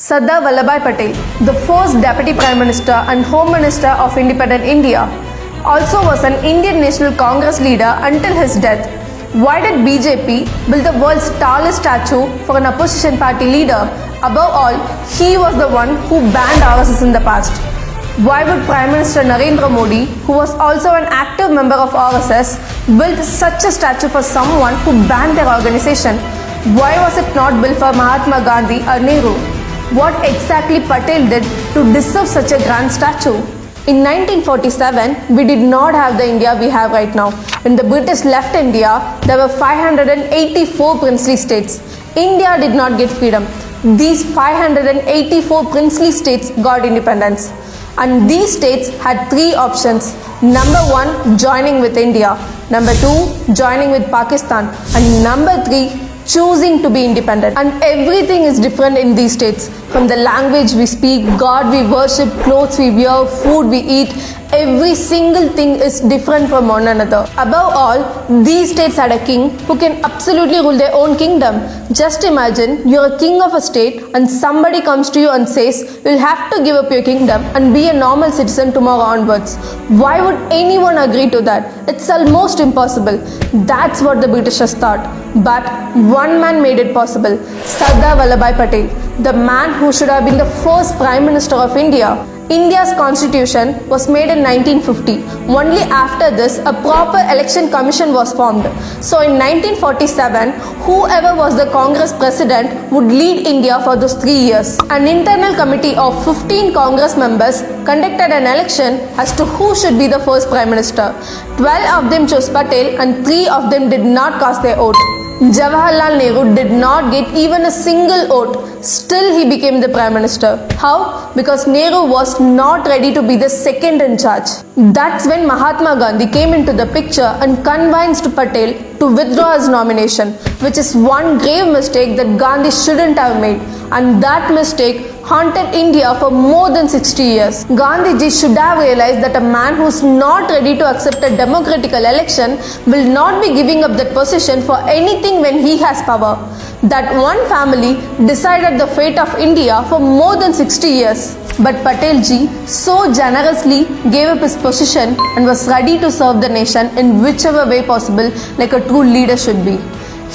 Sardar Vallabhbhai Patel, the first Deputy Prime Minister and Home Minister of independent India, also was an Indian National Congress leader until his death. Why did BJP build the world's tallest statue for an opposition party leader? Above all, he was the one who banned RSS in the past. Why would Prime Minister Narendra Modi, who was also an active member of RSS, build such a statue for someone who banned their organization? Why was it not built for Mahatma Gandhi or Nehru? What exactly Patel did to deserve such a grand statue? In 1947, we did not have the India we have right now. When the British left India, there were 584 princely states. India did not get freedom. These 584 princely states got independence. And these states had three options. Number one, joining with India. Number two, joining with Pakistan. And number three, choosing to be independent. And everything is different in these states. From the language we speak, God we worship, clothes we wear, food we eat, every single thing is different from one another. Above all, these states had a king who can absolutely rule their own kingdom. Just imagine you're a king of a state and somebody comes to you and says, you'll have to give up your kingdom and be a normal citizen tomorrow onwards. Why would anyone agree to that? It's almost impossible. That's what the Britishers thought. But one man made it possible, Sardar Vallabhbhai Patel, the man who should have been the first Prime Minister of India. India's constitution was made in 1950. Only after this, a proper election commission was formed. So in 1947, whoever was the Congress president would lead India for those 3 years. An internal committee of 15 Congress members conducted an election as to who should be the first Prime Minister. 12 of them chose Patel and 3 of them did not cast their vote. Jawaharlal Nehru did not get even a single vote. Still he became the Prime Minister. How? Because Nehru was not ready to be the second in charge. That's when Mahatma Gandhi came into the picture and convinced Patel to withdraw his nomination, which is one grave mistake that Gandhi shouldn't have made. And that mistake haunted India for more than 60 years. Gandhiji should have realized that a man who's not ready to accept a democratic election will not be giving up that position for anything when he has power. That one family decided the fate of India for more than 60 years. But Patelji so generously gave up his position and was ready to serve the nation in whichever way possible, like a true leader should be.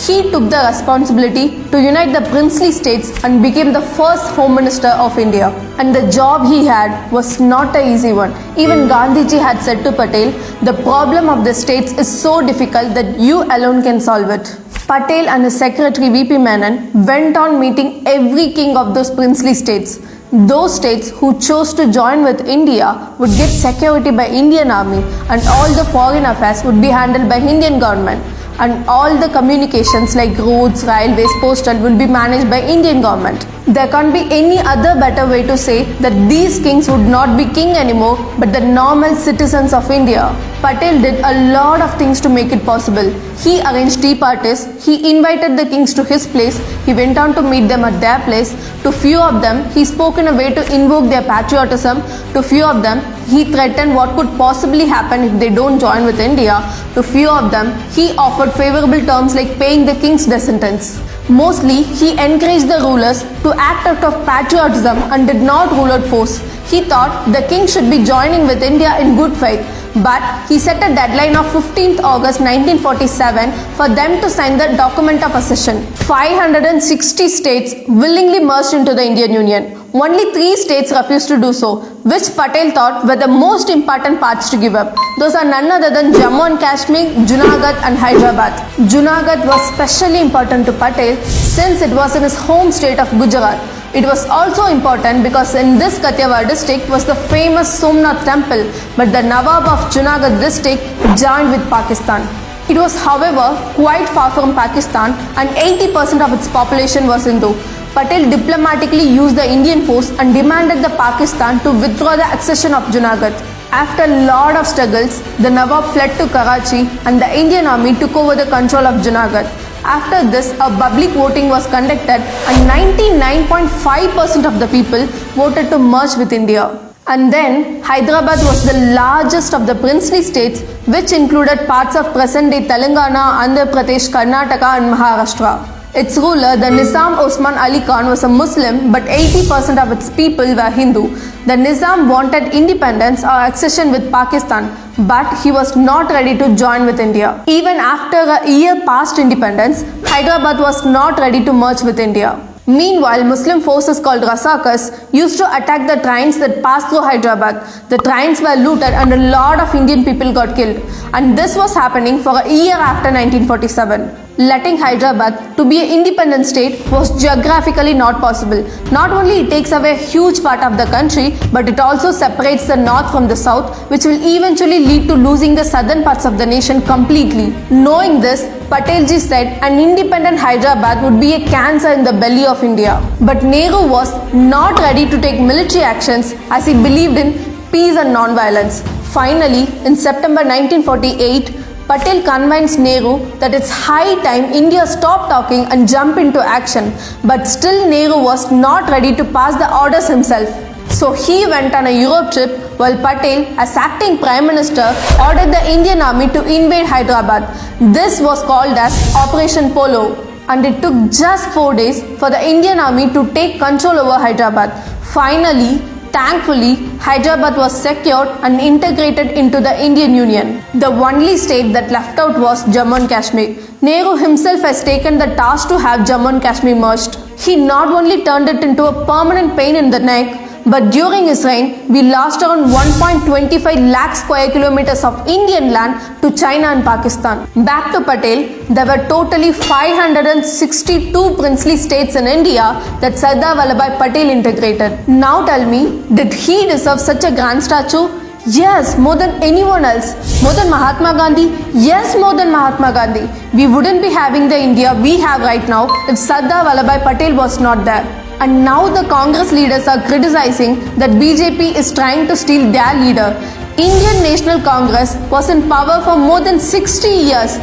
He took the responsibility to unite the princely states and became the first Home Minister of India. And the job he had was not an easy one. Even Gandhiji had said to Patel, the problem of the states is so difficult that you alone can solve it. Patel and his secretary VP Menon went on meeting every king of those princely states. Those states who chose to join with India would get security by Indian Army and all the foreign affairs would be handled by Indian government. And all the communications like roads, railways, postal will be managed by Indian government. There can't be any other better way to say that these kings would not be king anymore but the normal citizens of India. Patel did a lot of things to make it possible. He arranged tea parties, he invited the kings to his place, he went on to meet them at their place. To few of them, he spoke in a way to invoke their patriotism. To few of them, he threatened what could possibly happen if they don't join with India. To few of them, he offered favorable terms like paying the king's death sentence. Mostly, he encouraged the rulers to act out of patriotism and did not rule out force. He thought the king should be joining with India in good faith. But he set a deadline of 15th August 1947 for them to sign the document of accession. 560 states willingly merged into the Indian Union. Only 3 states refused to do so, which Patel thought were the most important parts to give up. Those are none other than Jammu and Kashmir, Junagadh and Hyderabad. Junagadh was specially important to Patel since it was in his home state of Gujarat. It was also important because in this Kathiawar district was the famous Somnath temple, but the Nawab of Junagadh district joined with Pakistan. It was, however, quite far from Pakistan and 80% of its population was Hindu. Patel diplomatically used the Indian force and demanded the Pakistan to withdraw the accession of Junagadh. After a lot of struggles, the Nawab fled to Karachi and the Indian army took over the control of Junagadh. After this, a public voting was conducted and 99.5% of the people voted to merge with India. And then, Hyderabad was the largest of the princely states, which included parts of present-day Telangana, Andhra Pradesh, Karnataka and Maharashtra. Its ruler, the Nizam Osman Ali Khan, was a Muslim, but 80% of its people were Hindu. The Nizam wanted independence or accession with Pakistan, but he was not ready to join with India. Even after a year past independence, Hyderabad was not ready to merge with India. Meanwhile, Muslim forces called Razakas used to attack the trains that passed through Hyderabad. The trains were looted and a lot of Indian people got killed. And this was happening for a year after 1947. Letting Hyderabad to be an independent state was geographically not possible. Not only it takes away a huge part of the country, but it also separates the north from the south, which will eventually lead to losing the southern parts of the nation completely. Knowing this, Patelji said an independent Hyderabad would be a cancer in the belly of India. But Nehru was not ready to take military actions as he believed in peace and non-violence. Finally, in September 1948, Patel convinced Nehru that it's high time India stop talking and jump into action. But still Nehru was not ready to pass the orders himself. So he went on a Europe trip while Patel, as acting Prime Minister, ordered the Indian Army to invade Hyderabad. This was called as Operation Polo. And it took just 4 days for the Indian Army to take control over Hyderabad. Finally, thankfully, Hyderabad was secured and integrated into the Indian Union. The only state that left out was Jammu and Kashmir. Nehru himself has taken the task to have Jammu and Kashmir merged. He not only turned it into a permanent pain in the neck, but during his reign, we lost around 1.25 lakh square kilometers of Indian land to China and Pakistan. Back to Patel, there were totally 562 princely states in India that Sardar Vallabhbhai Patel integrated. Now tell me, did he deserve such a grand statue? Yes, more than anyone else. More than Mahatma Gandhi? Yes, more than Mahatma Gandhi. We wouldn't be having the India we have right now if Sardar Vallabhbhai Patel was not there. And now the Congress leaders are criticizing that BJP is trying to steal their leader. Indian National Congress was in power for more than 60 years.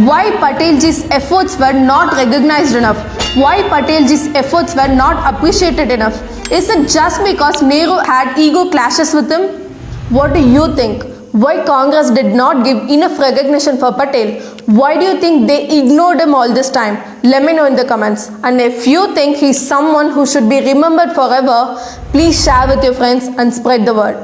Why Patelji's efforts were not recognized enough? Why Patelji's efforts were not appreciated enough? Is it just because Nehru had ego clashes with him? What do you think? Why Congress did not give enough recognition for Patel? Why do you think they ignored him all this time? Let me know in the comments. And if you think he's someone who should be remembered forever, please share with your friends and spread the word.